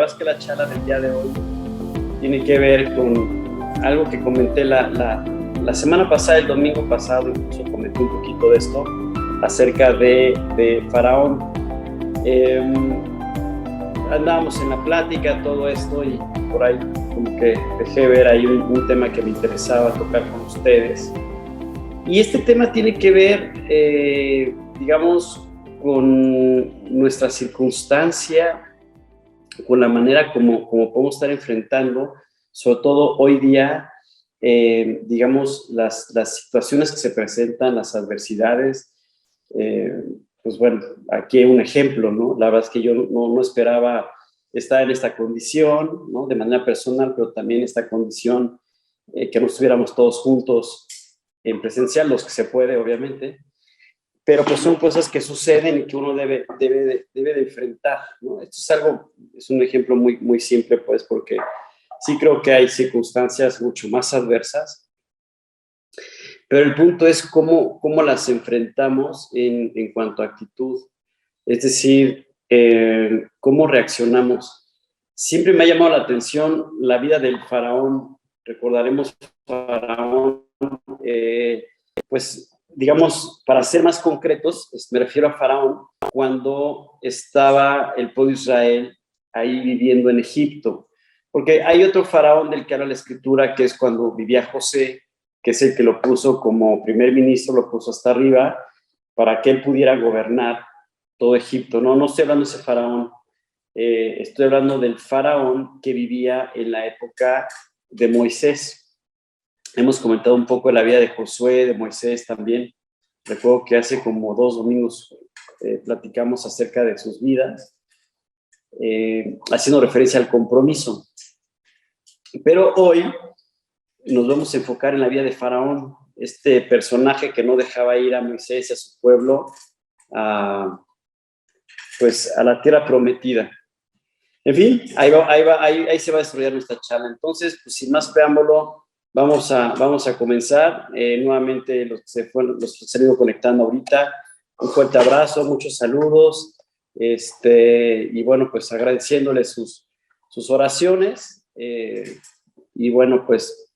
verdad es que la charla del día de hoy tiene que ver con algo que comenté la semana pasada, el domingo pasado, incluso comenté un poquito de esto, acerca de Faraón. Andábamos en la plática, todo esto, y por ahí como que dejé ver ahí un tema que me interesaba tocar con ustedes. Y este tema tiene que ver, digamos, con nuestra circunstancia, con la manera como podemos estar enfrentando, sobre todo hoy día, digamos, las situaciones que se presentan, las adversidades. Pues bueno, aquí hay un ejemplo, ¿no? La verdad es que yo no esperaba estar en esta condición, ¿no? De manera personal, pero también esta condición, que no estuviéramos todos juntos en presencial, los que se puede, obviamente. Pero pues son cosas que suceden y que uno debe de enfrentar, ¿no? Esto es un ejemplo muy simple, pues, porque sí creo que hay circunstancias mucho más adversas, pero el punto es cómo las enfrentamos en cuanto a actitud, es decir, cómo reaccionamos. Siempre me ha llamado la atención la vida del faraón. Recordaremos Faraón, pues, digamos, para ser más concretos, me refiero a Faraón cuando estaba el pueblo de Israel ahí viviendo en Egipto. Porque hay otro faraón del que habla la escritura, que es cuando vivía José, que es el que lo puso como primer ministro, lo puso hasta arriba para que él pudiera gobernar todo Egipto. No estoy hablando de ese faraón, estoy hablando del faraón que vivía en la época de Moisés. Hemos comentado un poco de la vida de Josué, de Moisés también. Recuerdo que hace como 2 domingos platicamos acerca de sus vidas, haciendo referencia al compromiso. Pero hoy nos vamos a enfocar en la vida de Faraón, este personaje que no dejaba ir a Moisés y a su pueblo pues a la tierra prometida. En fin, ahí se va a desarrollar nuestra charla. Entonces, pues sin más preámbulo, vamos a comenzar. Nuevamente, los que se han ido conectando ahorita, un fuerte abrazo, muchos saludos, y bueno, pues agradeciéndoles sus oraciones, y bueno, pues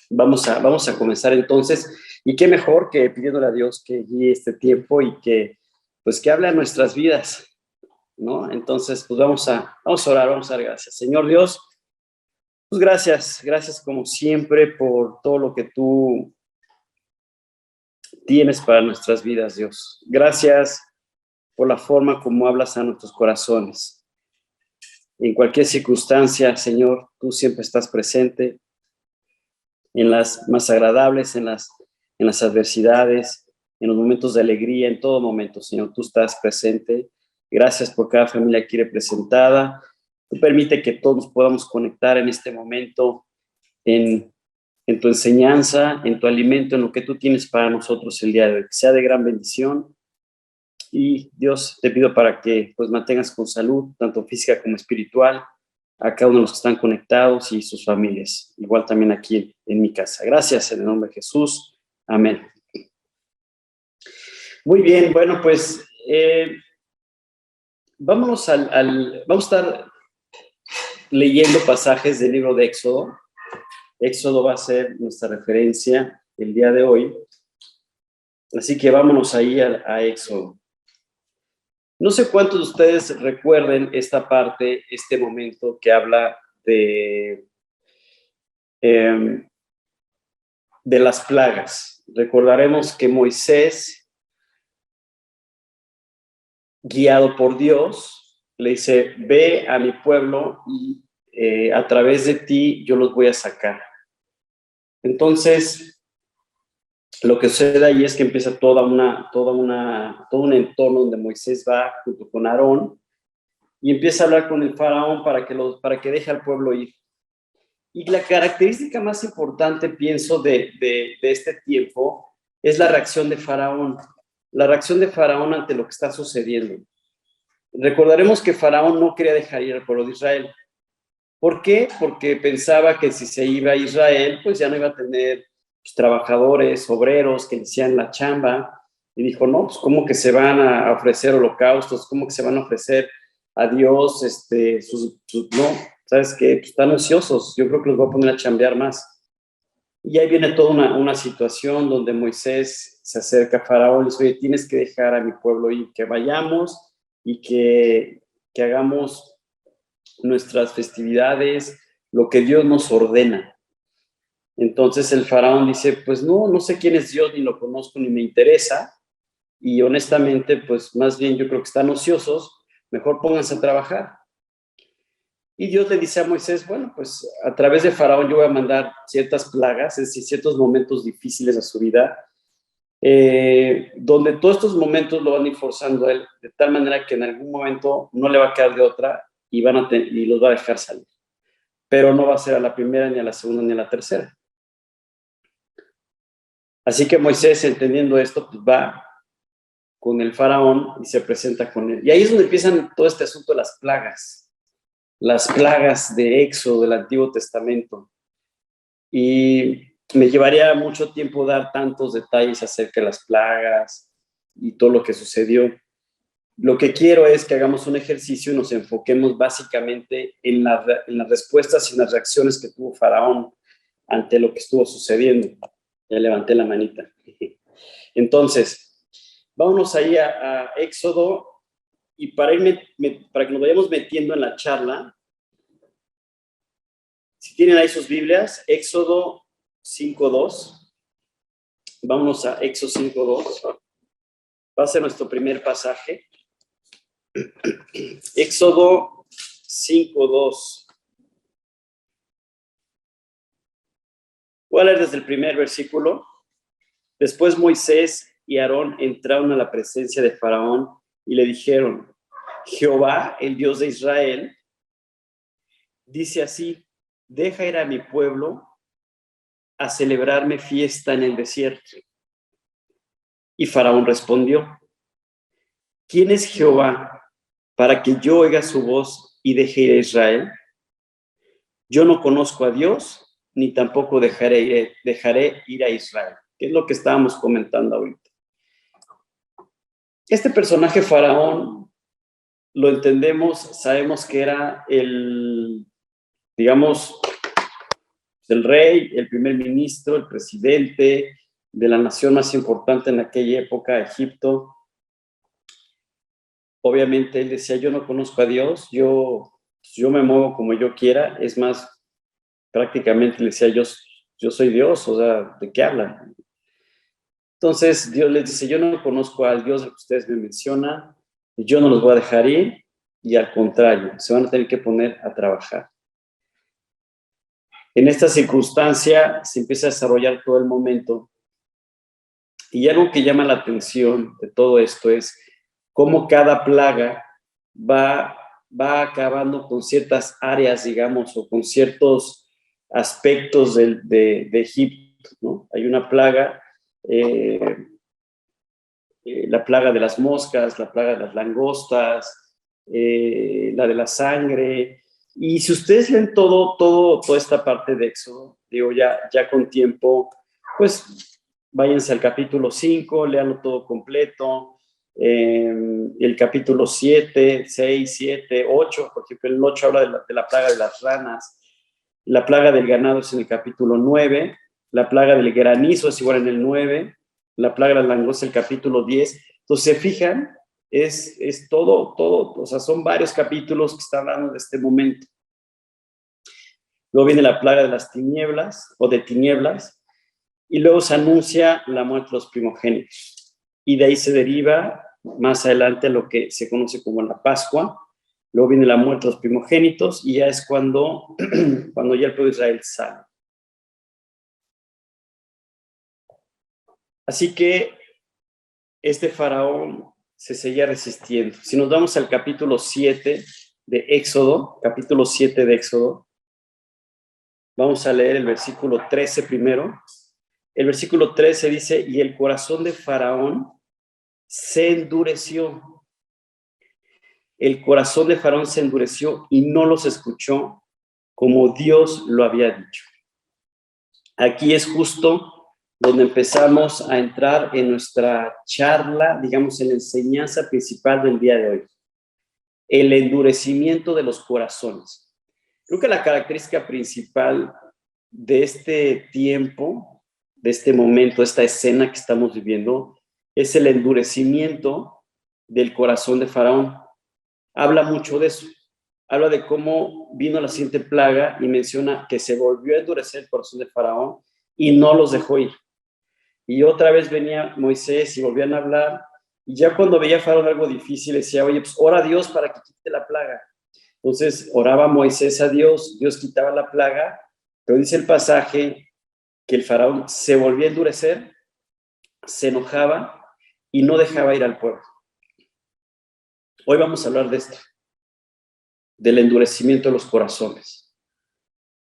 vamos a comenzar entonces, y qué mejor que pidiéndole a Dios que guíe este tiempo y que hable a nuestras vidas, ¿no? Entonces, pues vamos a orar, vamos a dar gracias. Señor Dios, pues gracias como siempre por todo lo que tú tienes para nuestras vidas, Dios. Gracias por la forma como hablas a nuestros corazones. En cualquier circunstancia, Señor, tú siempre estás presente, en las más agradables, en las adversidades, en los momentos de alegría, en todo momento, Señor, tú estás presente. Gracias por cada familia aquí representada. Tú permite que todos podamos conectar en este momento en tu enseñanza, en tu alimento, en lo que tú tienes para nosotros el día de hoy. Que sea de gran bendición. Y Dios, te pido para que pues mantengas con salud, tanto física como espiritual, a cada uno de los que están conectados y sus familias. Igual también aquí en mi casa. Gracias en el nombre de Jesús. Amén. Muy bien, bueno, pues vamos a estar leyendo pasajes del libro de Éxodo. Éxodo va a ser nuestra referencia el día de hoy. Así que vámonos ahí a Éxodo. No sé cuántos de ustedes recuerden esta parte, este momento que habla de las plagas. Recordaremos que Moisés, guiado por Dios, le dice: ve a mi pueblo y a través de ti yo los voy a sacar. Entonces, lo que sucede ahí es que empieza todo un entorno donde Moisés va junto con Aarón y empieza a hablar con el faraón para que deje al pueblo ir. Y la característica más importante, pienso, de este tiempo es la reacción de Faraón. La reacción de Faraón ante lo que está sucediendo. Recordaremos que Faraón no quería dejar ir al pueblo de Israel. ¿Por qué? Porque pensaba que si se iba a Israel, pues ya no iba a tener trabajadores, obreros que le hacían la chamba. Y dijo: no, pues ¿cómo que se van a ofrecer holocaustos? ¿Cómo que se van a ofrecer a Dios, no, ¿sabes qué? Pues están ociosos, yo creo que los voy a poner a chambear más. Y ahí viene toda una situación donde Moisés se acerca a Faraón y dice, oye, tienes que dejar a mi pueblo ir, que vayamos y que hagamos nuestras festividades, lo que Dios nos ordena. Entonces el faraón dice, pues no sé quién es Dios, ni lo conozco, ni me interesa, y honestamente, pues más bien yo creo que están ociosos, mejor pónganse a trabajar. Y Dios le dice a Moisés, bueno, pues a través de Faraón yo voy a mandar ciertas plagas, es decir, ciertos momentos difíciles de su vida, donde todos estos momentos lo van a ir forzando a él, de tal manera que en algún momento no le va a quedar de otra y los va a dejar salir. Pero no va a ser a la primera, ni a la segunda, ni a la tercera. Así que Moisés, entendiendo esto, pues va con el faraón y se presenta con él. Y ahí es donde empiezan todo este asunto de las plagas de Éxodo del Antiguo Testamento. Y me llevaría mucho tiempo dar tantos detalles acerca de las plagas y todo lo que sucedió. Lo que quiero es que hagamos un ejercicio y nos enfoquemos básicamente en las respuestas y en las reacciones que tuvo Faraón ante lo que estuvo sucediendo. Ya levanté la manita. Entonces, vámonos ahí a Éxodo, y para que nos vayamos metiendo en la charla, si tienen ahí sus Biblias, Éxodo 5:2. Vámonos a Éxodo 5:2. Va a ser nuestro primer pasaje. Éxodo 5:2. Voy a leer desde el primer versículo. Después Moisés y Aarón entraron a la presencia de Faraón y le dijeron, Jehová, el Dios de Israel, dice así, deja ir a mi pueblo a celebrarme fiesta en el desierto. Y Faraón respondió, ¿quién es Jehová para que yo oiga su voz y deje ir a Israel? Yo no conozco a Dios, ni tampoco dejaré ir a Israel, que es lo que estábamos comentando ahorita. Este personaje Faraón, lo entendemos, sabemos que era digamos, el rey, el primer ministro, el presidente de la nación más importante en aquella época, Egipto. Obviamente él decía, yo no conozco a Dios, yo me muevo como yo quiera, es más, prácticamente le decía, yo soy Dios, o sea, ¿de qué hablan? Entonces Dios les dice, yo no conozco al Dios al que ustedes me mencionan, yo no los voy a dejar ir, y al contrario, se van a tener que poner a trabajar. En esta circunstancia se empieza a desarrollar todo el momento, y algo que llama la atención de todo esto es cómo cada plaga va acabando con ciertas áreas, digamos, o con ciertos aspectos de Egipto, ¿no? Hay una plaga, la plaga de las moscas, la plaga de las langostas, la de la sangre. Y si ustedes leen toda esta parte de Éxodo, digo, ya con tiempo, pues váyanse al capítulo 5, léanlo todo completo. El capítulo 7, 6, 7, 8, por ejemplo, el 8 habla de la plaga de las ranas. La plaga del ganado es en el capítulo 9. La plaga del granizo es igual en el 9. La plaga de las langostas el capítulo 10. Entonces, ¿se fijan? Es todo, o sea, son varios capítulos que están hablando de este momento. Luego viene la plaga de las tinieblas, o de tinieblas, y luego se anuncia la muerte de los primogénitos. Y de ahí se deriva más adelante lo que se conoce como la Pascua. Luego viene la muerte de los primogénitos, y ya es cuando ya el pueblo de Israel sale. Así que este faraón se seguía resistiendo. Si nos vamos al capítulo 7 de Éxodo, vamos a leer el versículo 13 primero. El versículo 13 dice, y el corazón de Faraón se endureció. El corazón de Faraón se endureció y no los escuchó como Dios lo había dicho. Aquí es justo donde empezamos a entrar en nuestra charla, digamos, en la enseñanza principal del día de hoy. el endurecimiento de los corazones. Creo que la característica principal de este tiempo, de este momento, esta escena que estamos viviendo, es el endurecimiento del corazón de Faraón. Habla mucho de eso. Habla de cómo vino la siguiente plaga y menciona que se volvió a endurecer el corazón de Faraón y no los dejó ir. Y otra vez venía Moisés y volvían a hablar. Y ya cuando veía a Faraón algo difícil, decía, oye, pues ora a Dios para que quite la plaga. Entonces oraba Moisés a Dios, Dios quitaba la plaga, pero dice el pasaje que el Faraón se volvía a endurecer, se enojaba y no dejaba ir al pueblo. Hoy vamos a hablar de esto, del endurecimiento de los corazones.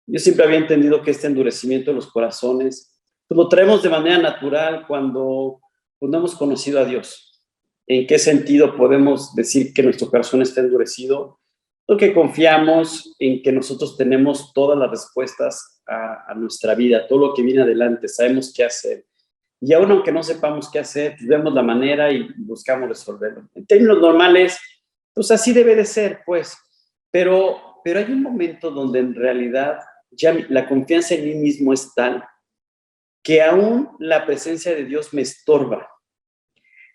Yo siempre había entendido que este endurecimiento de los corazones pues lo traemos de manera natural cuando no hemos conocido a Dios. ¿En qué sentido podemos decir que nuestro corazón está endurecido? Porque confiamos en que nosotros tenemos todas las respuestas a nuestra vida, todo lo que viene adelante, sabemos qué hacer. Y aún aunque no sepamos qué hacer, pues vemos la manera y buscamos resolverlo. En términos normales, pues así debe de ser, pues. Pero hay un momento donde en realidad ya la confianza en mí mismo es tal que aún la presencia de Dios me estorba.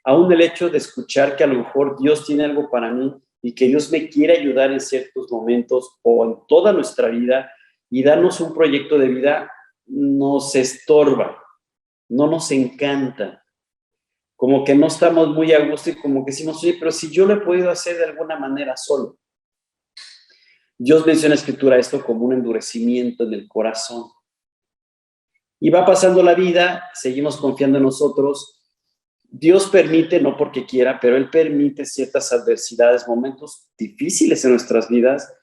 Aún el hecho de escuchar que a lo mejor Dios tiene algo para mí y que Dios me quiere ayudar en ciertos momentos o en toda nuestra vida y darnos un proyecto de vida, nos estorba, no nos encanta. Como que no estamos muy a gusto y como que decimos, oye, pero si yo lo he podido hacer de alguna manera solo. Dios menciona en la Escritura esto como un endurecimiento en el corazón. Y va pasando la vida, seguimos confiando en nosotros. Dios permite, no porque quiera, pero Él permite ciertas adversidades, momentos difíciles en nuestras vidas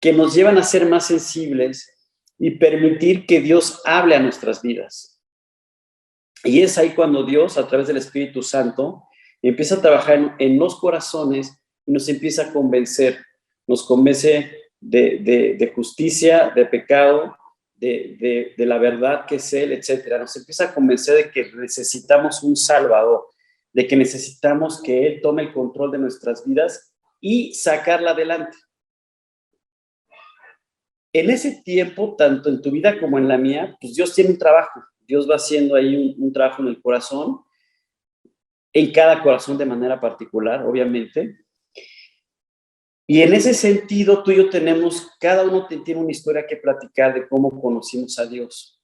que nos llevan a ser más sensibles y permitir que Dios hable a nuestras vidas. Y es ahí cuando Dios, a través del Espíritu Santo, empieza a trabajar en los corazones y nos empieza a convencer. Nos convence de justicia, de pecado, de la verdad que es Él, etc. Nos empieza a convencer de que necesitamos un Salvador, de que necesitamos que Él tome el control de nuestras vidas y sacarla adelante. En ese tiempo, tanto en tu vida como en la mía, pues Dios tiene un trabajo. Dios va haciendo ahí un trabajo en el corazón, en cada corazón de manera particular, obviamente. Y en ese sentido, tú y yo tenemos, cada uno tiene una historia que platicar de cómo conocimos a Dios.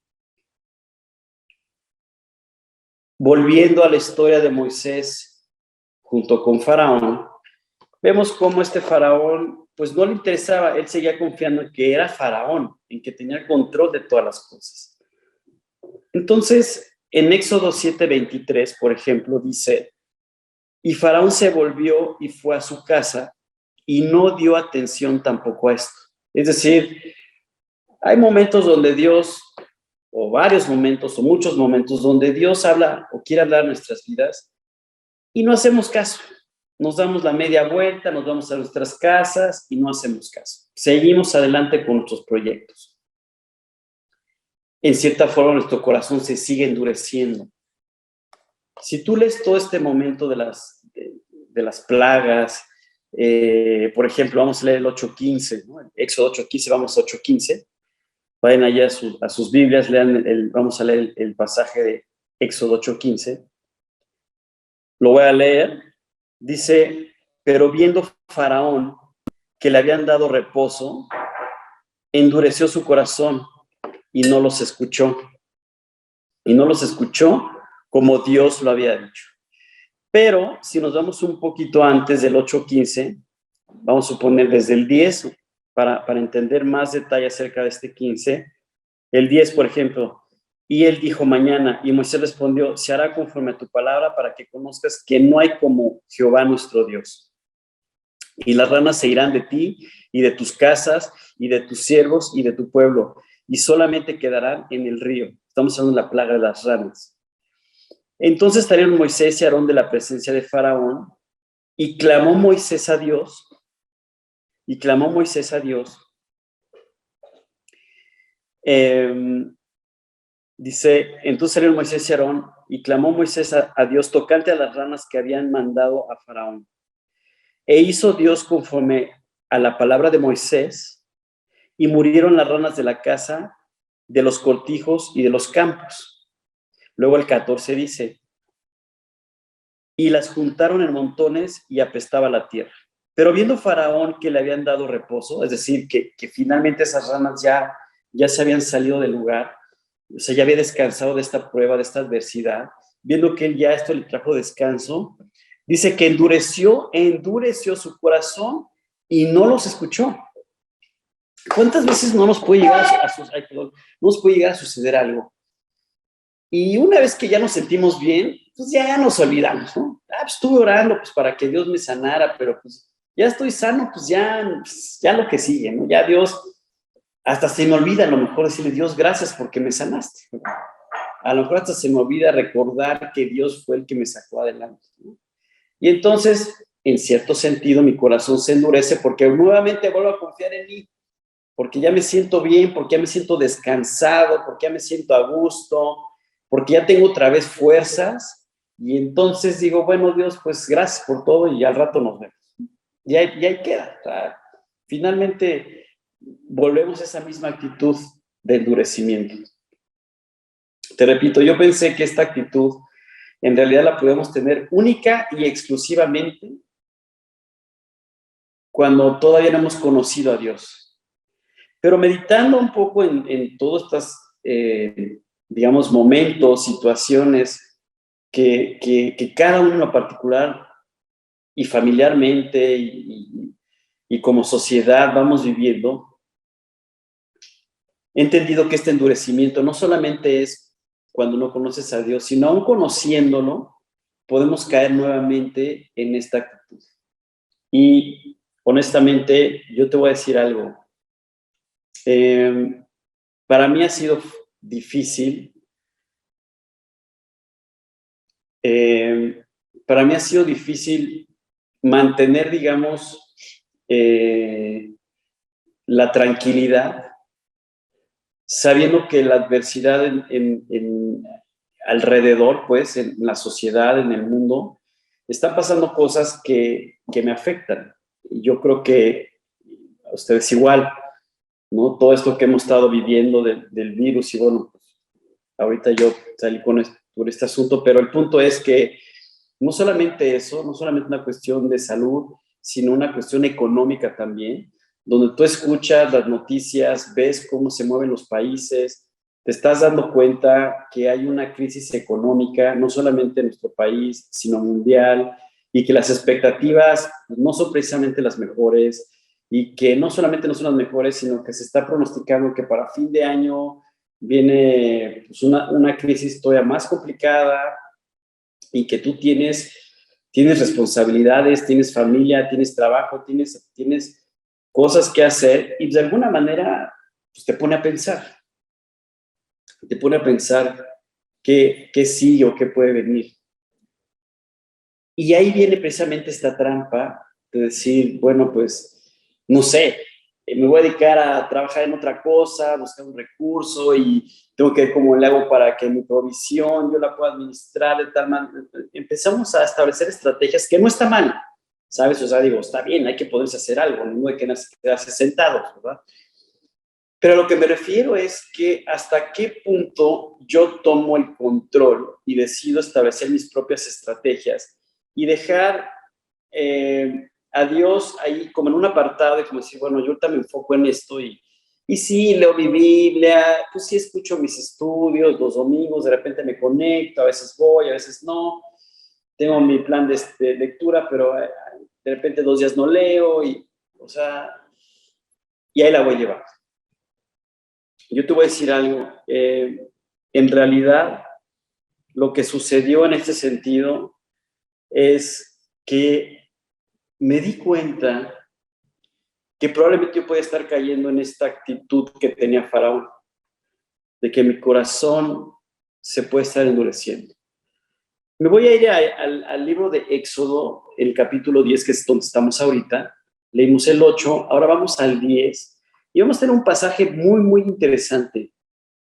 Volviendo a la historia de Moisés junto con Faraón, vemos cómo este Faraón, pues no le interesaba, él seguía confiando en que era Faraón, en que tenía el control de todas las cosas. Entonces, en Éxodo 7:23, por ejemplo, dice, y Faraón se volvió y fue a su casa y no dio atención tampoco a esto. Es decir, hay momentos donde Dios, o varios momentos, o muchos momentos, donde Dios habla o quiere hablar en nuestras vidas y no hacemos caso. Nos damos la media vuelta, nos vamos a nuestras casas y no hacemos caso. Seguimos adelante con nuestros proyectos. En cierta forma, nuestro corazón se sigue endureciendo. Si tú lees todo este momento de las plagas, por ejemplo, vamos a leer el 8:15, ¿no? Éxodo 8:15, vamos a 8:15. Vayan allá a sus Biblias, vamos a leer el pasaje de Éxodo 8:15. Lo voy a leer. Dice, pero viendo Faraón que le habían dado reposo, endureció su corazón y no los escuchó. Y no los escuchó como Dios lo había dicho. Pero si nos vamos un poquito antes del 8:15, vamos a suponer desde el 10, para entender más detalle acerca de este 15, el 10, por ejemplo, y él dijo mañana, y Moisés respondió, se hará conforme a tu palabra para que conozcas que no hay como Jehová nuestro Dios. Y las ranas se irán de ti y de tus casas y de tus siervos y de tu pueblo, y solamente quedarán en el río. Estamos hablando de la plaga de las ranas. Entonces salieron Moisés y Aarón de la presencia de Faraón, y clamó Moisés a Dios, dice, entonces salieron Moisés y Aarón, y clamó Moisés a Dios tocante a las ranas que habían mandado a Faraón. E hizo Dios conforme a la palabra de Moisés, y murieron las ranas de la casa, de los cortijos y de los campos. Luego el 14 dice, y las juntaron en montones y apestaba la tierra. Pero viendo Faraón que le habían dado reposo, es decir, que finalmente esas ranas ya se habían salido del lugar, o sea, ya había descansado de esta prueba, de esta adversidad, viendo que él ya esto le trajo descanso, dice que endureció su corazón y no los escuchó. ¿Cuántas veces no nos puede llegar no nos puede llegar a suceder algo? Y una vez que ya nos sentimos bien, pues ya nos olvidamos, ¿no? Pues estuve orando pues para que Dios me sanara, pero pues ya estoy sano, pues ya lo que sigue, ¿no? Ya Dios, hasta se me olvida a lo mejor decirle, Dios, gracias porque me sanaste. A lo mejor hasta se me olvida recordar que Dios fue el que me sacó adelante, ¿no? Y entonces, en cierto sentido, mi corazón se endurece porque nuevamente vuelvo a confiar en mí, porque ya me siento bien, porque ya me siento descansado, porque ya me siento a gusto, porque ya tengo otra vez fuerzas, y entonces digo, bueno, Dios, pues gracias por todo y al rato nos vemos. Y ahí queda. O sea, finalmente volvemos a esa misma actitud de endurecimiento. Te repito, yo pensé que esta actitud en realidad la podemos tener única y exclusivamente cuando todavía no hemos conocido a Dios. Pero meditando un poco en todos estos, digamos, momentos, situaciones que cada uno en lo particular y familiarmente y como sociedad vamos viviendo, he entendido que este endurecimiento no solamente es cuando no conoces a Dios, sino aún conociéndolo, podemos caer nuevamente en esta actitud. Y honestamente, yo te voy a decir algo. Para mí ha sido difícil. Para mí ha sido difícil mantener, digamos, la tranquilidad, sabiendo que la adversidad alrededor, pues, en la sociedad, en el mundo, están pasando cosas que me afectan. Y yo creo que a ustedes igual, ¿no? Todo esto que hemos estado viviendo del virus y bueno, pues, ahorita yo salí por este asunto, pero el punto es que no solamente eso, no solamente una cuestión de salud, sino una cuestión económica también, donde tú escuchas las noticias, ves cómo se mueven los países, te estás dando cuenta que hay una crisis económica, no solamente en nuestro país, sino mundial, y que las expectativas no son precisamente las mejores, y que no solamente no son las mejores, sino que se está pronosticando que para fin de año viene pues, una crisis todavía más complicada y que tú tienes responsabilidades, tienes familia, tienes trabajo, tienes cosas que hacer y de alguna manera pues, te pone a pensar qué sigue o qué puede venir. Y ahí viene precisamente esta trampa de decir, bueno, pues, no sé, me voy a dedicar a trabajar en otra cosa, buscar un recurso y tengo que ver cómo le hago para que mi provisión yo la pueda administrar de tal manera. Empezamos a establecer estrategias que no está mal, ¿sabes? O sea, digo, está bien, hay que poderse hacer algo, no hay que quedarse sentados, ¿verdad? Pero a lo que me refiero es que hasta qué punto yo tomo el control y decido establecer mis propias estrategias y dejar a Dios ahí como en un apartado de como decir, bueno, yo ahorita me enfoco en esto y sí, leo mi Biblia, pues sí escucho mis estudios los domingos, de repente me conecto, a veces voy, a veces no, tengo mi plan de lectura, pero de repente 2 días no leo y, o sea, y ahí la voy a llevar. Yo te voy a decir algo, en realidad lo que sucedió en este sentido es que me di cuenta que probablemente yo podía estar cayendo en esta actitud que tenía Faraón, de que mi corazón se puede estar endureciendo. Me voy a ir al libro de Éxodo, el capítulo 10, que es donde estamos ahorita. Leímos el 8, ahora vamos al 10 y vamos a tener un pasaje muy, muy interesante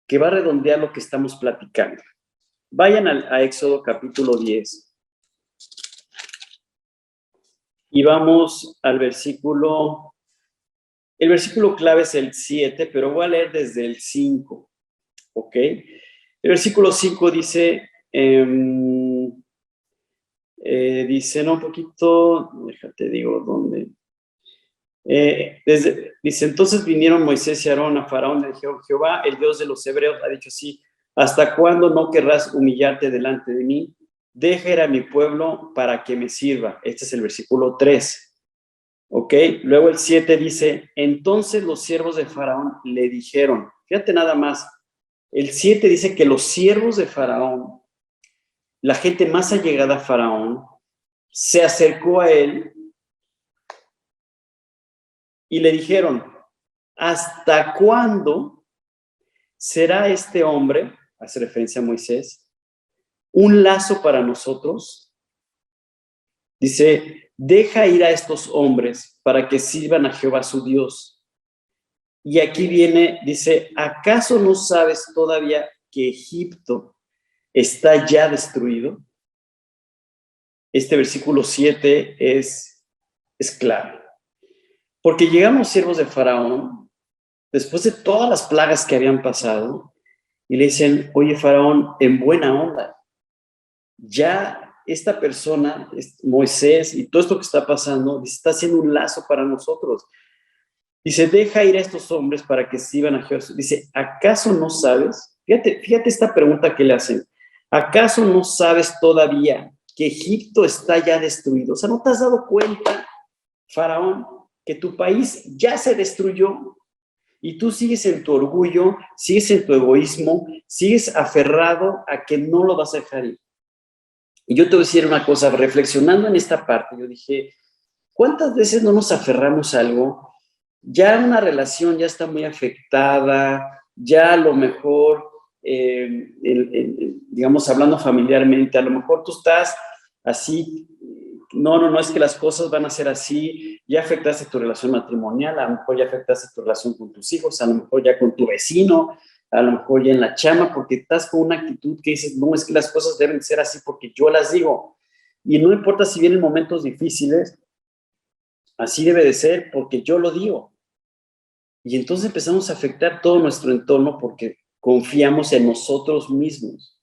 que va a redondear lo que estamos platicando. Vayan a Éxodo capítulo 10. Y vamos al versículo, el versículo clave es el 7, pero voy a leer desde el 5, ¿ok? El versículo 5 dice, dice, no, un poquito, déjate digo dónde. Dice, entonces vinieron Moisés y Aarón a Faraón y le dijeron, Jehová, el Dios de los hebreos, ha dicho así, ¿hasta cuándo no querrás humillarte delante de mí? Deja ir a mi pueblo para que me sirva. Este es el versículo 3. ¿Ok? Luego el 7 dice, entonces los siervos de Faraón le dijeron, fíjate nada más, el 7 dice que los siervos de Faraón, la gente más allegada a Faraón, se acercó a él y le dijeron, ¿hasta cuándo será este hombre, hace referencia a Moisés, un lazo para nosotros? Dice, deja ir a estos hombres para que sirvan a Jehová su Dios. Y aquí viene, dice, ¿acaso no sabes todavía que Egipto está ya destruido? Este versículo 7 es clave. Porque llegamos siervos de Faraón, después de todas las plagas que habían pasado, y le dicen, oye Faraón, en buena onda, ya esta persona, Moisés, y todo esto que está pasando, está haciendo un lazo para nosotros. Dice, deja ir a estos hombres para que sirvan a Jehová. Dice, ¿acaso no sabes? Fíjate esta pregunta que le hacen. ¿Acaso no sabes todavía que Egipto está ya destruido? O sea, ¿no te has dado cuenta, Faraón, que tu país ya se destruyó? Y tú sigues en tu orgullo, sigues en tu egoísmo, sigues aferrado a que no lo vas a dejar ir. Y yo te voy a decir una cosa, reflexionando en esta parte, yo dije, ¿cuántas veces no nos aferramos a algo? Ya una relación ya está muy afectada, ya a lo mejor, digamos, hablando familiarmente, a lo mejor tú estás así, no, es que las cosas van a ser así, ya afectaste tu relación matrimonial, a lo mejor ya afectaste tu relación con tus hijos, a lo mejor ya con tu vecino, a lo mejor ya en la chama, porque estás con una actitud que dices, no, es que las cosas deben ser así porque yo las digo. Y no importa si vienen momentos difíciles, así debe de ser porque yo lo digo. Y entonces empezamos a afectar todo nuestro entorno porque confiamos en nosotros mismos.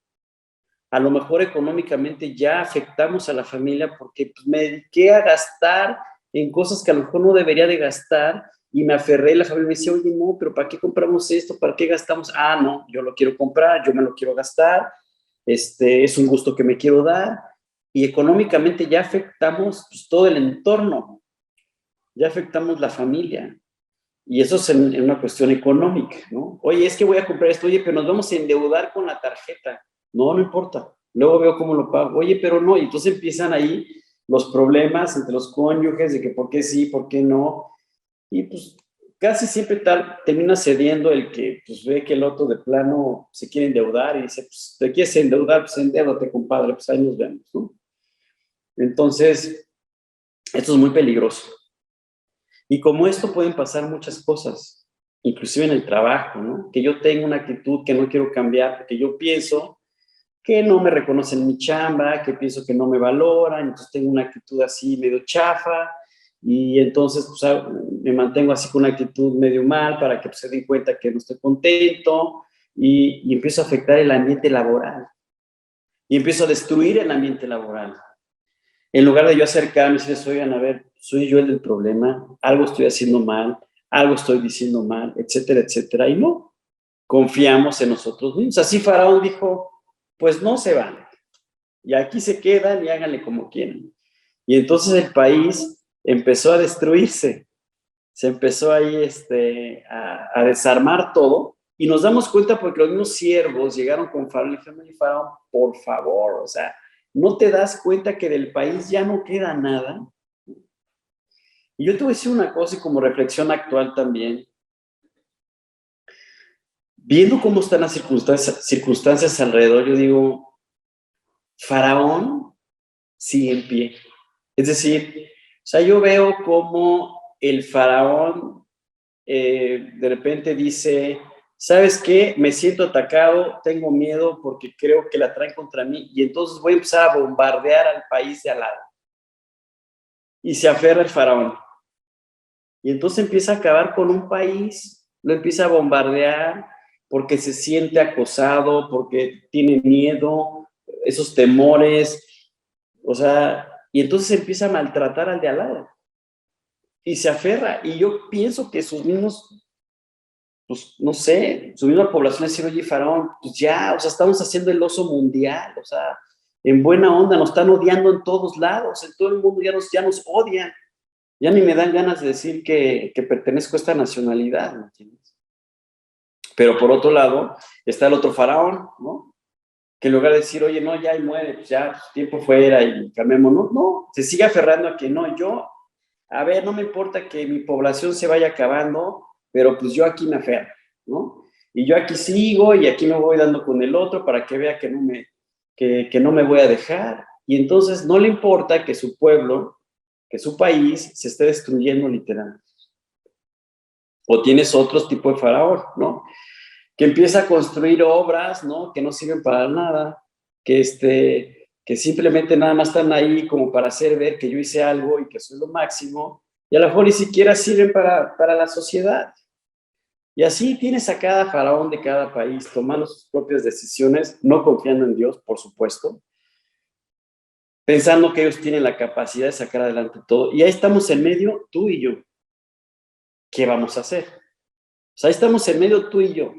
A lo mejor económicamente ya afectamos a la familia porque pues, me dediqué a gastar en cosas que a lo mejor no debería de gastar y me aferré y la familia me decía, oye, no, pero ¿para qué compramos esto? ¿Para qué gastamos? Ah, no, yo lo quiero comprar, yo me lo quiero gastar, es un gusto que me quiero dar. Y económicamente ya afectamos pues, todo el entorno, ya afectamos la familia. Y eso es en una cuestión económica, ¿no? Oye, es que voy a comprar esto, oye, pero nos vamos a endeudar con la tarjeta. No, no importa. Luego veo cómo lo pago. Oye, pero no. Y entonces empiezan ahí los problemas entre los cónyuges de que por qué sí, por qué no. Y pues casi siempre termina cediendo el que pues ve que el otro de plano se quiere endeudar y dice, pues te quieres endeudar, pues endeudate, compadre, pues ahí nos vemos, ¿no? Entonces, esto es muy peligroso. Y como esto pueden pasar muchas cosas, inclusive en el trabajo, ¿no? Que yo tengo una actitud que no quiero cambiar porque yo pienso que no me reconocen mi chamba, que pienso que no me valoran, entonces tengo una actitud así medio chafa y entonces pues, me mantengo así con una actitud medio mal para que pues, se den cuenta que no estoy contento y empiezo a afectar el ambiente laboral y empiezo a destruir el ambiente laboral. En lugar de yo acercarme y decirles, oigan, a ver, soy yo el del problema, algo estoy haciendo mal, algo estoy diciendo mal, etcétera, etcétera. Y no, confiamos en nosotros mismos. Así Faraón dijo, pues no se van. Y aquí se quedan y háganle como quieran. Y entonces el país empezó a destruirse. Se empezó ahí a desarmar todo. Y nos damos cuenta porque los mismos siervos llegaron con Faraón y le dijeron, Faraón, por favor, o sea, ¿no te das cuenta que del país ya no queda nada? Y yo te voy a decir una cosa y como reflexión actual también, viendo cómo están las circunstancias alrededor, yo digo, Faraón sigue en pie. Es decir, o sea, yo veo cómo el Faraón de repente dice, ¿sabes qué? Me siento atacado, tengo miedo porque creo que la traen contra mí y entonces voy a empezar a bombardear al país de al lado. y se aferra el faraón. Y entonces empieza a acabar con un país, lo empieza a bombardear porque se siente acosado, porque tiene miedo, esos temores, o sea, y entonces empieza a maltratar al de al lado. Y se aferra, y yo pienso que sus mismos, pues no sé, su misma población le dice, oye, faraón, pues ya, o sea, estamos haciendo el oso mundial, o sea, en buena onda, nos están odiando en todos lados, en todo el mundo ya nos odian. Ya ni me dan ganas de decir que pertenezco a esta nacionalidad, ¿me entiendes? Pero por otro lado, está el otro faraón, ¿no? Que en lugar de decir, oye, no, ya y muere, pues ya, tiempo fuera y cambiémonos, no, se sigue aferrando a que no, yo, a ver, no me importa que mi población se vaya acabando, pero pues yo aquí me aferro, ¿no? Y yo aquí sigo y aquí me voy dando con el otro para que vea que no me voy a dejar. Y entonces no le importa que su pueblo, que su país se esté destruyendo literalmente. O tienes otro tipo de faraón, ¿no? Que empieza a construir obras, ¿no? Que no sirven para nada, que simplemente nada más están ahí como para hacer ver que yo hice algo y que soy lo máximo, y a lo mejor ni siquiera sirven para la sociedad. Y así tienes a cada faraón de cada país tomando sus propias decisiones, no confiando en Dios, por supuesto, pensando que ellos tienen la capacidad de sacar adelante todo. Y ahí estamos en medio, tú y yo. ¿Qué vamos a hacer? O sea, ahí estamos en medio tú y yo.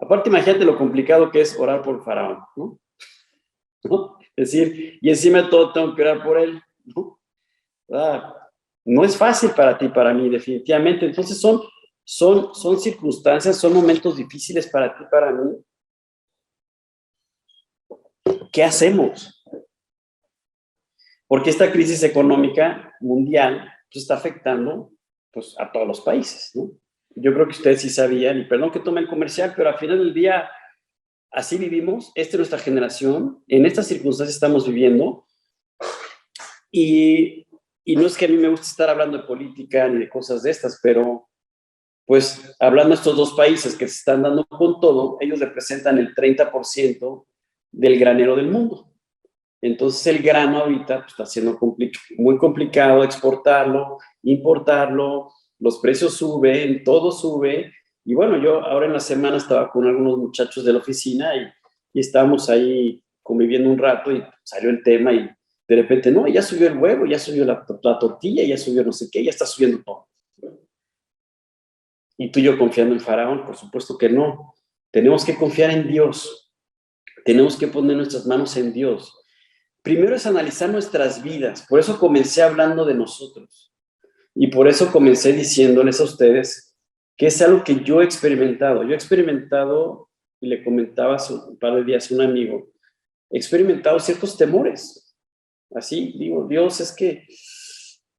Aparte, imagínate lo complicado que es orar por el faraón, ¿no? ¿No? Es decir, y encima de todo tengo que orar por él, ¿no? No es fácil para ti, para mí, definitivamente. Entonces son circunstancias, son momentos difíciles para ti, para mí. ¿Qué hacemos? Porque esta crisis económica mundial pues, está afectando pues, a todos los países, ¿no? Yo creo que ustedes sí sabían, y perdón que tome el comercial, pero al final del día así vivimos, esta es nuestra generación, en estas circunstancias estamos viviendo, y no es que a mí me guste estar hablando de política ni de cosas de estas, pero pues hablando de estos dos países que se están dando con todo, ellos representan el 30% del granero del mundo. Entonces el grano ahorita pues, está siendo muy complicado exportarlo, importarlo, los precios suben, todo sube. Y bueno, yo ahora en la semana estaba con algunos muchachos de la oficina y estábamos ahí conviviendo un rato y salió el tema y de repente, no, ya subió el huevo, ya subió la tortilla, ya subió no sé qué, ya está subiendo todo. Y tú y yo confiando en Faraón, por supuesto que no. Tenemos que confiar en Dios. Tenemos que poner nuestras manos en Dios. Primero es analizar nuestras vidas. Por eso comencé hablando de nosotros. Y por eso comencé diciéndoles a ustedes que es algo que yo he experimentado. Yo he experimentado, y le comentaba hace un par de días a un amigo, he experimentado ciertos temores. Así, digo, Dios, es que,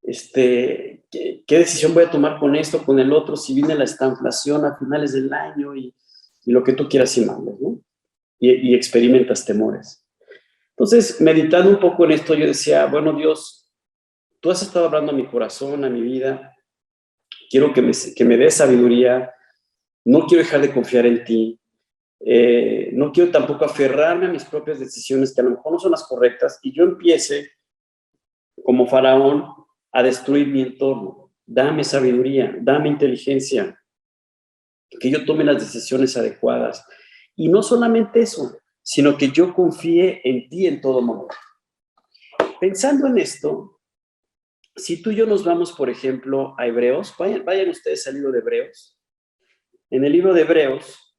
¿qué decisión voy a tomar con esto, con el otro, si viene la estanflación a finales del año y lo que tú quieras y mandes, ¿no? Y experimentas temores. Entonces, meditando un poco en esto, yo decía, bueno, Dios, tú has estado hablando a mi corazón, a mi vida, quiero que me des sabiduría, no quiero dejar de confiar en ti, no quiero tampoco aferrarme a mis propias decisiones que a lo mejor no son las correctas y yo empiece, como faraón, a destruir mi entorno. Dame sabiduría, dame inteligencia, que yo tome las decisiones adecuadas. Y no solamente eso, sino que yo confíe en ti en todo momento. Pensando en esto, si tú y yo nos vamos, por ejemplo, a Hebreos, vayan ustedes al libro de Hebreos. En el libro de Hebreos,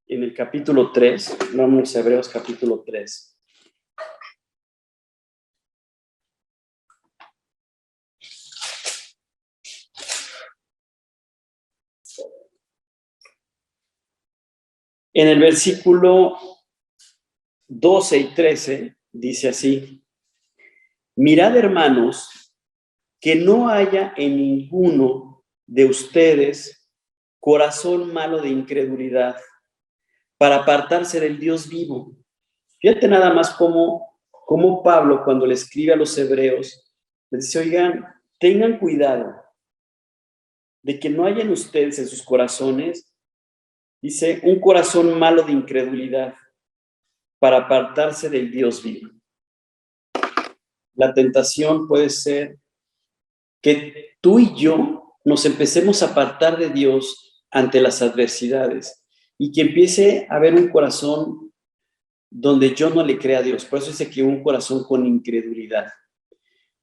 en el capítulo 3, vamos a Hebreos capítulo 3. En el versículo 12 y 13 dice así: mirad, hermanos, que no haya en ninguno de ustedes corazón malo de incredulidad para apartarse del Dios vivo. Fíjate nada más cómo Pablo, cuando le escribe a los hebreos, les dice, oigan, tengan cuidado de que no haya en ustedes, en sus corazones, dice, un corazón malo de incredulidad para apartarse del Dios vivo. la tentación puede ser que tú y yo nos empecemos a apartar de Dios ante las adversidades y que empiece a haber un corazón donde yo no le crea a Dios. Por eso dice que un corazón con incredulidad,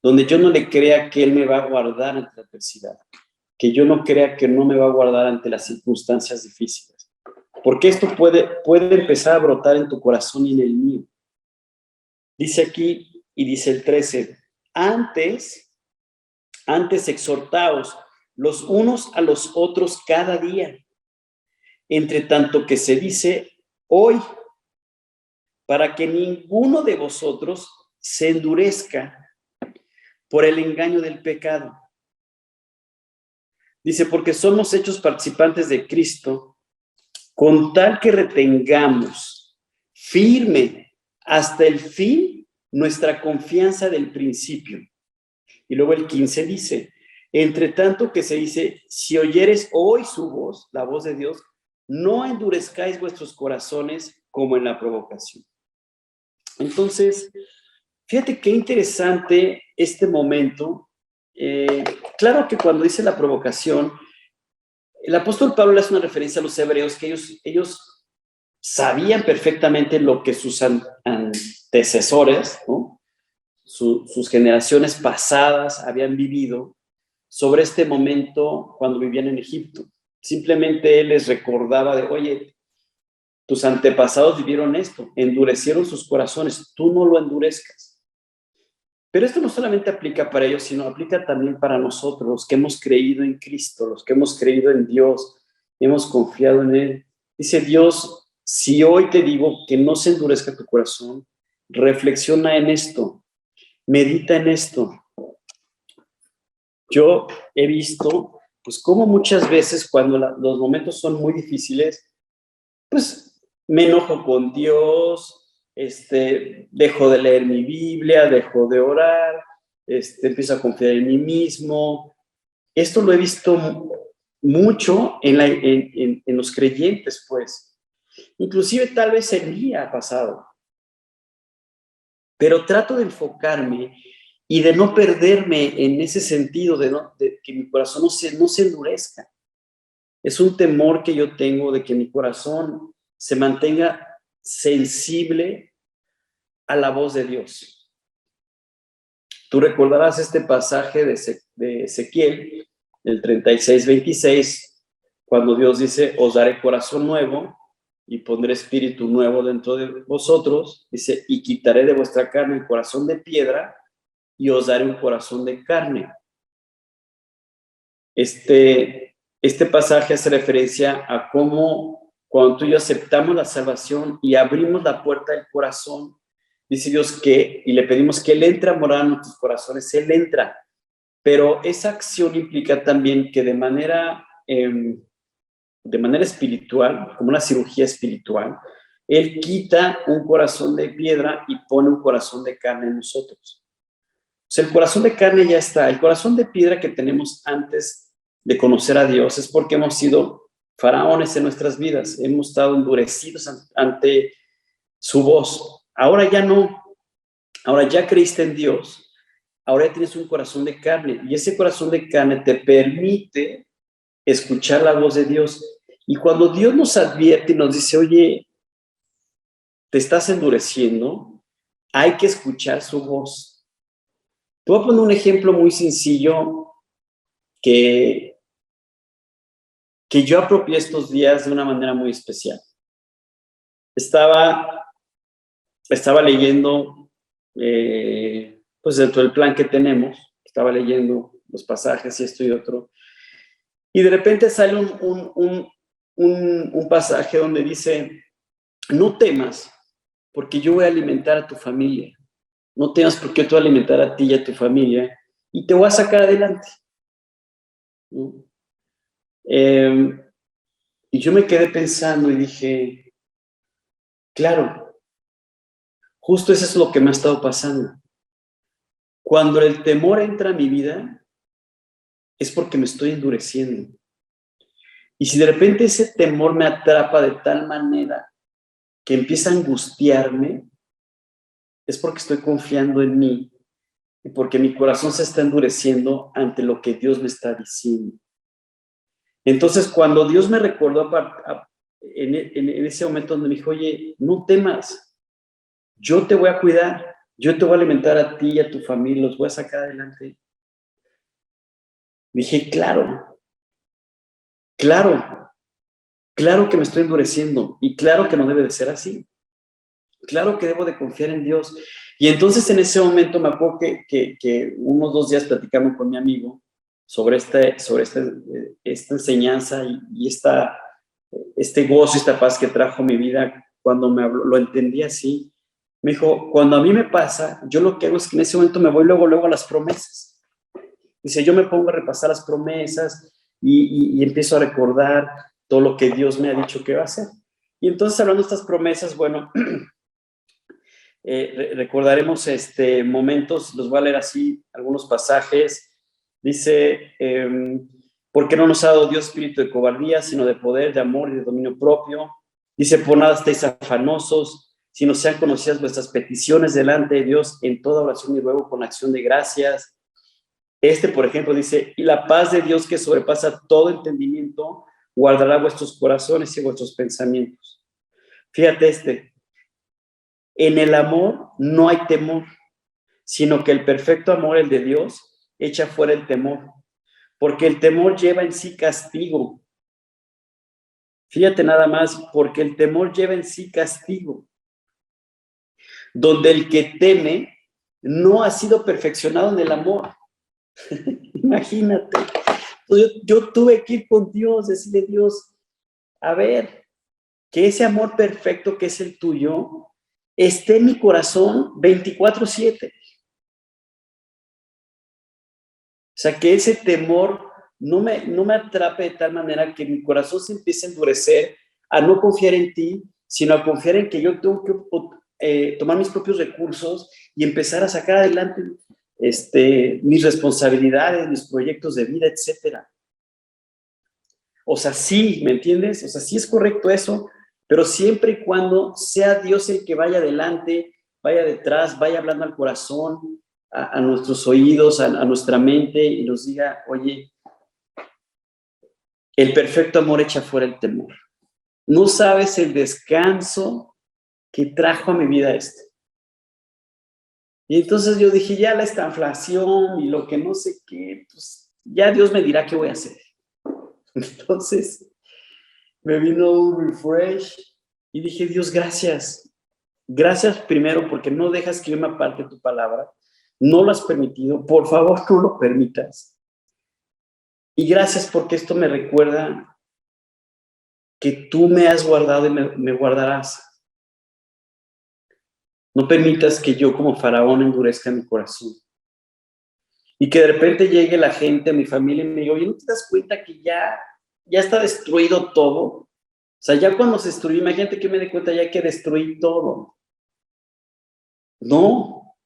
donde yo no le crea que Él me va a guardar ante la adversidad, que yo no crea que no me va a guardar ante las circunstancias difíciles. Porque esto puede empezar a brotar en tu corazón y en el mío. Dice aquí, y dice el 13, antes exhortaos los unos a los otros cada día, entre tanto que se dice hoy, para que ninguno de vosotros se endurezca por el engaño del pecado. Dice, porque somos hechos participantes de Cristo, con tal que retengamos firme hasta el fin nuestra confianza del principio. Y luego el 15 dice, entre tanto que se dice, si oyeres hoy su voz, la voz de Dios, no endurezcáis vuestros corazones como en la provocación. Entonces, fíjate qué interesante este momento. Claro que cuando dice la provocación, el apóstol Pablo le hace una referencia a los hebreos, que ellos sabían perfectamente lo que sus antecesores, ¿no? Sus generaciones pasadas habían vivido sobre este momento cuando vivían en Egipto. Simplemente él les recordaba de, oye, tus antepasados vivieron esto, endurecieron sus corazones, tú no lo endurezcas. Pero esto no solamente aplica para ellos, sino aplica también para nosotros, los que hemos creído en Cristo, los que hemos creído en Dios, hemos confiado en Él. Dice Dios, si hoy te digo que no se endurezca tu corazón, reflexiona en esto, medita en esto. Yo he visto, pues, cómo muchas veces cuando los momentos son muy difíciles, pues, me enojo con Dios, dejo de leer mi Biblia, dejo de orar, empiezo a confiar en mí mismo. Esto lo he visto mucho en los creyentes, pues. Inclusive tal vez en mí ha pasado. Pero trato de enfocarme y de no perderme en ese sentido, de que mi corazón no se endurezca. Es un temor que yo tengo de que mi corazón se mantenga sensible a la voz de Dios. Tú recordarás este pasaje de Ezequiel, el 36-26, cuando Dios dice, os daré corazón nuevo y pondré espíritu nuevo dentro de vosotros, dice, y quitaré de vuestra carne el corazón de piedra y os daré un corazón de carne. Este pasaje hace referencia a cómo cuando tú y yo aceptamos la salvación y abrimos la puerta del corazón, dice Dios y le pedimos que Él entre a morar en nuestros corazones, Él entra. Pero esa acción implica también que de manera espiritual, como una cirugía espiritual, Él quita un corazón de piedra y pone un corazón de carne en nosotros. O sea, el corazón de carne ya está. El corazón de piedra que tenemos antes de conocer a Dios es porque hemos sido faraones en nuestras vidas, hemos estado endurecidos ante su voz. Ahora ya no, ahora ya creíste en Dios, ahora ya tienes un corazón de carne y ese corazón de carne te permite escuchar la voz de Dios. Y cuando Dios nos advierte y nos dice, oye, te estás endureciendo, hay que escuchar su voz. Te voy a poner un ejemplo muy sencillo que yo apropié estos días de una manera muy especial. Estaba leyendo, pues dentro del plan que tenemos, estaba leyendo los pasajes y esto y otro, y de repente sale un pasaje donde dice, no temas, porque yo voy a alimentar a tu familia. No temas porque yo te voy a alimentar a ti y a tu familia, y te voy a sacar adelante. ¿No? Y yo me quedé pensando y dije, claro, justo eso es lo que me ha estado pasando. Cuando el temor entra a mi vida, es porque me estoy endureciendo. Y si de repente ese temor me atrapa de tal manera que empieza a angustiarme, es porque estoy confiando en mí porque mi corazón se está endureciendo ante lo que Dios me está diciendo. Entonces, cuando Dios me recordó en ese momento donde me dijo, oye, no temas, yo te voy a cuidar, yo te voy a alimentar a ti y a tu familia, los voy a sacar adelante. Dije, claro, claro, claro que me estoy endureciendo y claro que no debe de ser así. Claro que debo de confiar en Dios. Y entonces en ese momento me acuerdo que unos 2 días platicando con mi amigo sobre esta enseñanza y este gozo, esta paz que trajo mi vida, cuando me habló, lo entendí así. Me dijo, cuando a mí me pasa, yo lo que hago es que en ese momento me voy luego a las promesas. Dice, yo me pongo a repasar las promesas y empiezo a recordar todo lo que Dios me ha dicho que va a hacer. Y entonces hablando de estas promesas, bueno, recordaremos momentos, los voy a leer así, algunos pasajes. Dice, porque no nos ha dado Dios espíritu de cobardía, sino de poder, de amor y de dominio propio. Dice, por nada estéis afanosos, sino sean conocidas vuestras peticiones delante de Dios en toda oración y ruego con acción de gracias. Por ejemplo, dice, y la paz de Dios que sobrepasa todo entendimiento, guardará vuestros corazones y vuestros pensamientos. Fíjate, en el amor no hay temor, sino que el perfecto amor, el de Dios, echa fuera el temor, porque el temor lleva en sí castigo. Fíjate nada más, porque el temor lleva en sí castigo, donde el que teme no ha sido perfeccionado en el amor. Imagínate, yo tuve que ir con Dios, decirle a Dios, a ver, que ese amor perfecto que es el tuyo esté en mi corazón 24/7. O sea, que ese temor no me atrape de tal manera que mi corazón se empiece a endurecer, a no confiar en ti, sino a confiar en que yo tengo que tomar mis propios recursos y empezar a sacar adelante mis responsabilidades, mis proyectos de vida, etcétera. O sea, sí, ¿me entiendes? O sea, sí es correcto eso, pero siempre y cuando sea Dios el que vaya adelante, vaya detrás, vaya hablando al corazón, a nuestros oídos, a nuestra mente y nos diga, oye, el perfecto amor echa fuera el temor. No sabes el descanso que trajo a mi vida esto. Y entonces yo dije, ya la estanflación y lo que no sé qué, pues ya Dios me dirá qué voy a hacer. Entonces me vino un refresh y dije, Dios, gracias. Gracias primero porque no dejas que yo me aparte de tu palabra. No lo has permitido. Por favor, no lo permitas. Y gracias porque esto me recuerda que tú me has guardado y me guardarás. No permitas que yo como faraón endurezca mi corazón. Y que de repente llegue la gente, mi familia, y me diga, oye, ¿no te das cuenta que ya está destruido todo? O sea, ya cuando se destruyó, imagínate que me dé cuenta ya que destruí todo. No,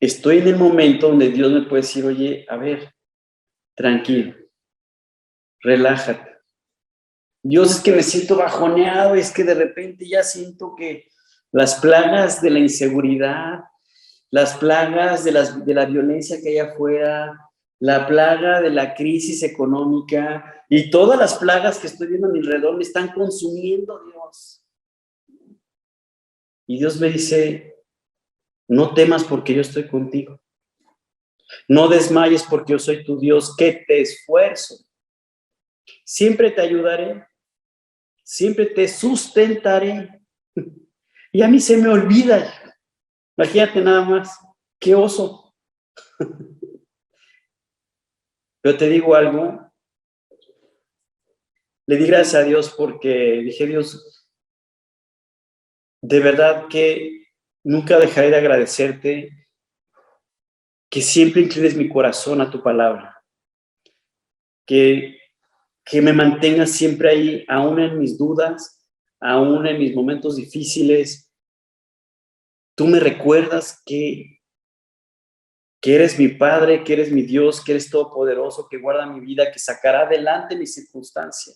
estoy en el momento donde Dios me puede decir, oye, a ver, tranquilo, relájate. Dios, es que me siento bajoneado, es que de repente ya siento que las plagas de la inseguridad, las plagas de la violencia que hay afuera, la plaga de la crisis económica y todas las plagas que estoy viendo a mi alrededor me están consumiendo, Dios. Y Dios me dice, no temas porque yo estoy contigo. No desmayes porque yo soy tu Dios, que te esfuerzo. Siempre te ayudaré, siempre te sustentaré. Y a mí se me olvida. Imagínate nada más, qué oso. Pero te digo algo, le di gracias a Dios porque dije, Dios, de verdad que nunca dejaré de agradecerte, que siempre inclines mi corazón a tu palabra, que me mantengas siempre ahí, aún en mis dudas, aún en mis momentos difíciles. Tú me recuerdas que eres mi Padre, que eres mi Dios, que eres todopoderoso, que guarda mi vida, que sacará adelante mi circunstancia.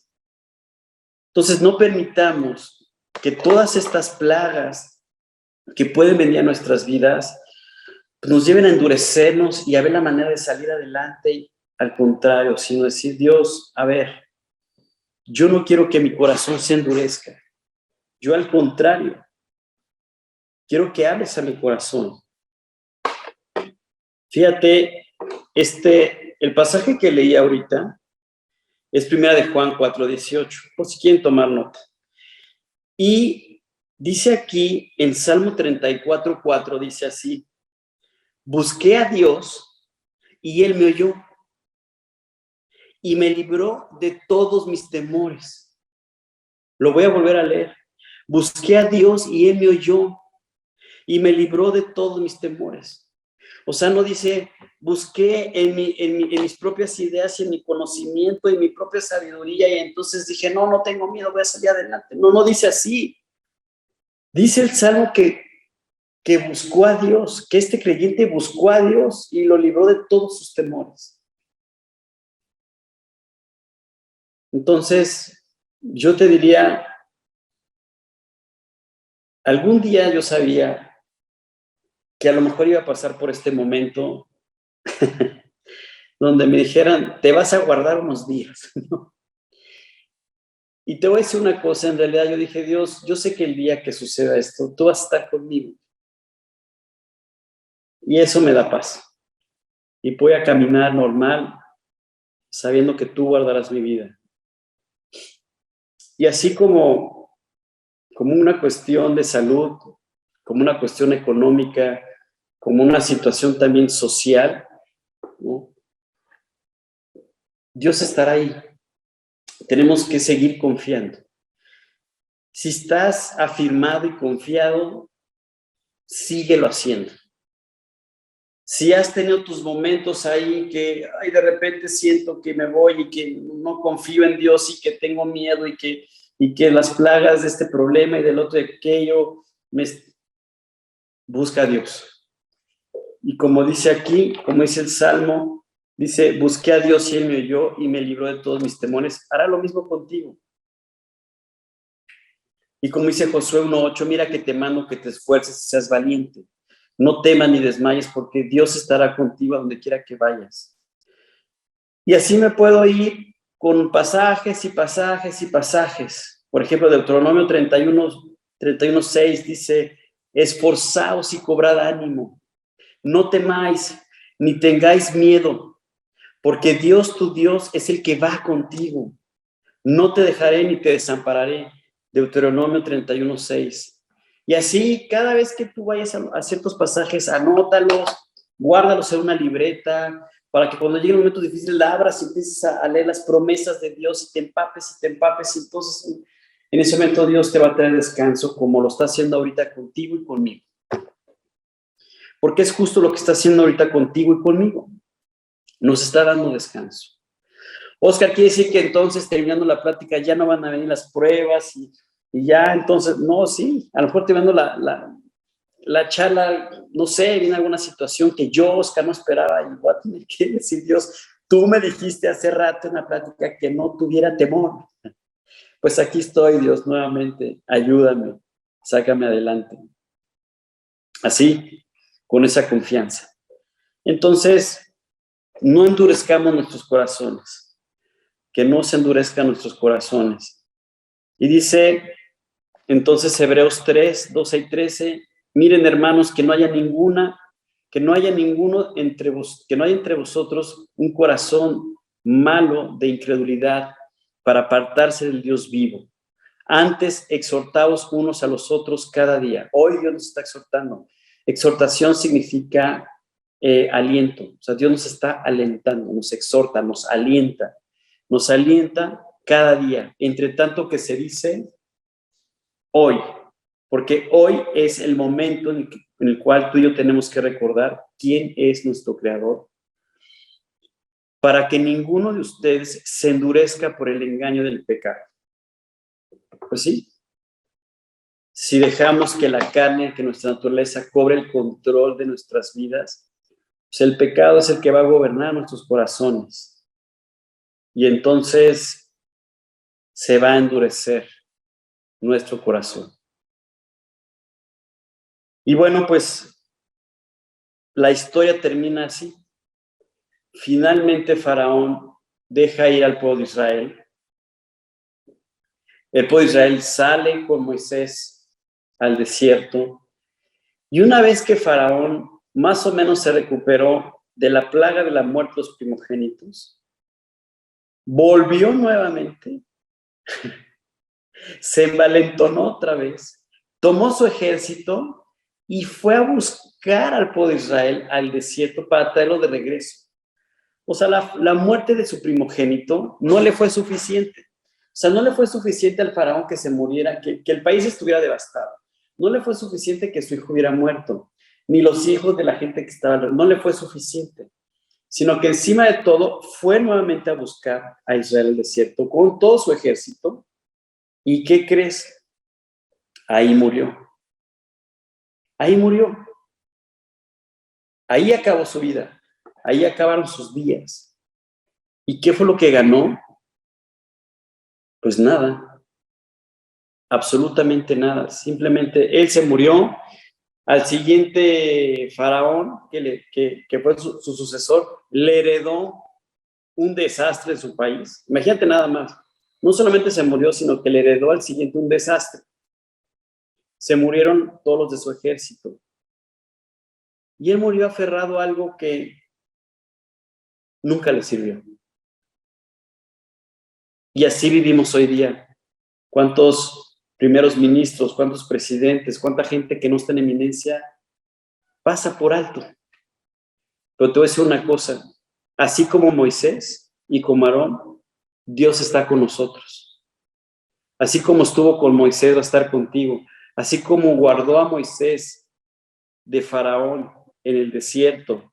Entonces, no permitamos que todas estas plagas que pueden venir a nuestras vidas nos lleven a endurecernos y a ver la manera de salir adelante, y al contrario, sino decir, Dios, a ver, yo no quiero que mi corazón se endurezca. Yo al contrario, quiero que hables a mi corazón. Fíjate, el pasaje que leí ahorita es primera de Juan 4:18, por si quieren tomar nota. Y dice aquí en Salmo 34:4, dice así, busqué a Dios y Él me oyó y me libró de todos mis temores. Lo voy a volver a leer. Busqué a Dios y Él me oyó y me libró de todos mis temores. O sea, no dice, busqué en mis propias ideas y en mi conocimiento y mi propia sabiduría y entonces dije, no tengo miedo, voy a salir adelante. No dice así. Dice el Salmo que buscó a Dios, que este creyente buscó a Dios y lo libró de todos sus temores. Entonces, yo te diría, algún día yo sabía que a lo mejor iba a pasar por este momento donde me dijeran, te vas a guardar unos días, ¿no? Y te voy a decir una cosa, en realidad yo dije, Dios, yo sé que el día que suceda esto, tú vas a estar conmigo. Y eso me da paz. Y voy a caminar normal, sabiendo que tú guardarás mi vida. Y así como una cuestión de salud, como una cuestión económica, como una situación también social, ¿no? Dios estará ahí. Tenemos que seguir confiando. Si estás afirmado y confiado, síguelo haciendo. Si has tenido tus momentos ahí que de repente siento que me voy y que no confío en Dios y que tengo miedo y que las plagas de este problema y del otro de aquello, busca a Dios. Y como dice aquí, como dice el Salmo, dice, busqué a Dios y Él me oyó y me libró de todos mis temores. Hará lo mismo contigo. Y como dice Josué 1:8, mira que te mando que te esfuerces y seas valiente. No temas ni desmayes porque Dios estará contigo a donde quiera que vayas. Y así me puedo ir con pasajes y pasajes y pasajes. Por ejemplo, Deuteronomio 31:6 dice, esforzaos y cobrad ánimo. No temáis ni tengáis miedo, porque Dios tu Dios es el que va contigo. No te dejaré ni te desampararé. Deuteronomio 31:6. Y así, cada vez que tú vayas a ciertos pasajes, anótalos, guárdalos en una libreta, para que cuando llegue un momento difícil, la abras y empieces a leer las promesas de Dios y te empapes, y entonces en ese momento Dios te va a traer descanso, como lo está haciendo ahorita contigo y conmigo. Porque es justo lo que está haciendo ahorita contigo y conmigo. Nos está dando descanso. Oscar, quiere decir que entonces, terminando la plática, ya no van a venir las pruebas y ya, entonces, no, sí, a lo mejor terminando la charla, no sé, viene alguna situación que yo, Oscar, no esperaba y voy a tener que decir, Dios, tú me dijiste hace rato en la plática que no tuviera temor. Pues aquí estoy, Dios, nuevamente, ayúdame, sácame adelante. Así, con esa confianza. Entonces, no endurezcamos nuestros corazones, que no se endurezcan nuestros corazones. Y dice, entonces, Hebreos 3:12-13, miren, hermanos, que no haya ninguno que no haya entre vosotros un corazón malo de incredulidad para apartarse del Dios vivo. Antes, exhortaos unos a los otros cada día. Hoy Dios nos está exhortando. Exhortación significa aliento. O sea, Dios nos está alentando, nos exhorta, nos alienta cada día. Entre tanto que se dice hoy, porque hoy es el momento en el cual tú y yo tenemos que recordar quién es nuestro Creador, para que ninguno de ustedes se endurezca por el engaño del pecado. Pues sí, si dejamos que la carne, que nuestra naturaleza cobre el control de nuestras vidas, pues el pecado es el que va a gobernar nuestros corazones. Y entonces se va a endurecer nuestro corazón. Y bueno, pues la historia termina así. Finalmente Faraón deja ir al pueblo de Israel. El pueblo de Israel sale con Moisés al desierto. Y una vez que Faraón más o menos se recuperó de la plaga de la muerte de los primogénitos, volvió nuevamente, se envalentonó otra vez, tomó su ejército y fue a buscar al pueblo de Israel al desierto para traerlo de regreso. O sea, la muerte de su primogénito no le fue suficiente. O sea, no le fue suficiente al faraón que se muriera, que el país estuviera devastado. No le fue suficiente que su hijo hubiera muerto, ni los hijos de la gente que estaba, no le fue suficiente. Sino que encima de todo fue nuevamente a buscar a Israel el desierto con todo su ejército. ¿Y qué crees? Ahí murió. Ahí murió. Ahí acabó su vida. Ahí acabaron sus días. ¿Y qué fue lo que ganó? Pues nada. Absolutamente nada. Simplemente él se murió. Al siguiente faraón, que fue su sucesor, le heredó un desastre en su país. Imagínate nada más. No solamente se murió, sino que le heredó al siguiente un desastre. Se murieron todos los de su ejército. Y él murió aferrado a algo que nunca le sirvió. Y así vivimos hoy día. ¿Cuántos primeros ministros, cuántos presidentes, cuánta gente que no está en eminencia pasa por alto? Pero te voy a decir una cosa. Así como Moisés y como Aarón, Dios está con nosotros. Así como estuvo con Moisés, va a estar contigo. Así como guardó a Moisés de Faraón en el desierto,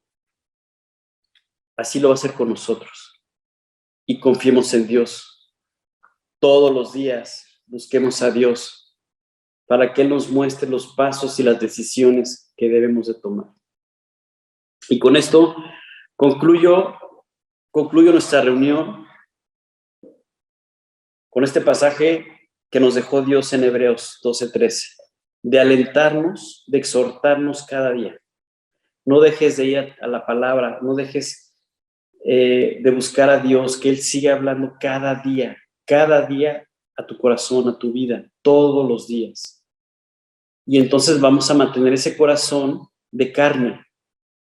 así lo va a hacer con nosotros. Y confiemos en Dios. Todos los días busquemos a Dios para que Él nos muestre los pasos y las decisiones que debemos de tomar. Y con esto concluyo nuestra reunión con este pasaje que nos dejó Dios en Hebreos 12:13, de alentarnos, de exhortarnos cada día. No dejes de ir a la palabra, no dejes de buscar a Dios, que Él siga hablando cada día a tu corazón, a tu vida, todos los días. Y entonces vamos a mantener ese corazón de carne,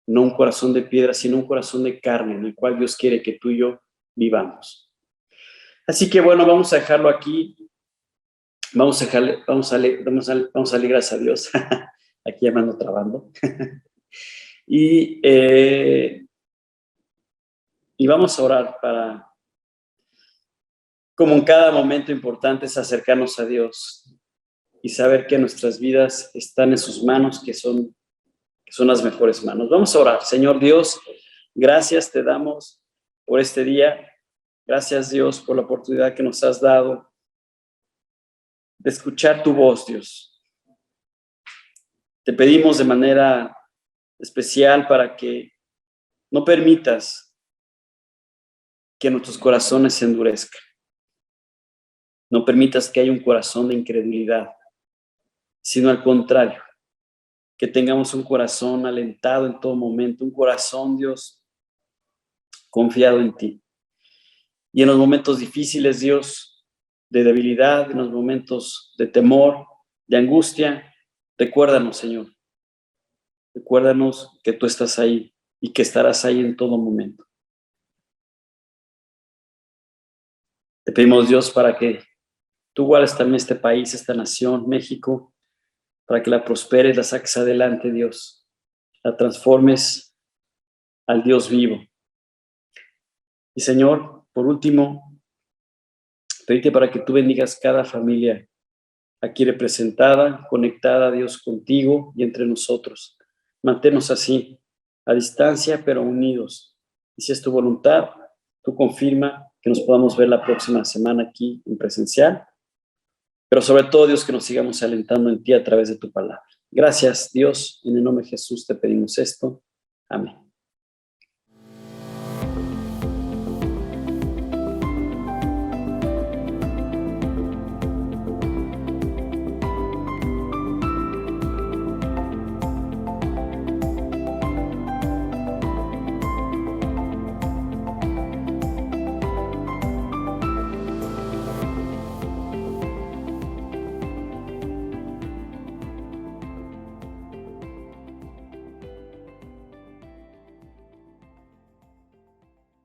no un corazón de piedra, sino un corazón de carne, en el cual Dios quiere que tú y yo vivamos. Así que bueno, vamos a dejarlo aquí. Vamos a darle gracias a Dios. Aquí ya me ando trabando. Y vamos a orar para, como en cada momento importante, es acercarnos a Dios y saber que nuestras vidas están en sus manos, que son las mejores manos. Vamos a orar. Señor Dios, gracias te damos por este día. Gracias, Dios, por la oportunidad que nos has dado de escuchar tu voz, Dios. Te pedimos de manera especial para que no permitas que nuestros corazones se endurezcan. No permitas que haya un corazón de incredulidad, sino al contrario, que tengamos un corazón alentado en todo momento, un corazón, Dios, confiado en ti. Y en los momentos difíciles, Dios, de debilidad, en los momentos de temor, de angustia, recuérdanos, Señor. Recuérdanos que tú estás ahí y que estarás ahí en todo momento. Te pedimos, Dios, para que tú guardes también este país, esta nación, México, para que la prosperes, la saques adelante, Dios. La transformes al Dios vivo. Y, Señor, por último, pedirte para que tú bendigas cada familia aquí representada, conectada, Dios, contigo y entre nosotros. Manténnos así, a distancia, pero unidos. Y si es tu voluntad, tú confirma que nos podamos ver la próxima semana aquí en presencial. Pero sobre todo, Dios, que nos sigamos alentando en ti a través de tu palabra. Gracias, Dios. En el nombre de Jesús te pedimos esto. Amén.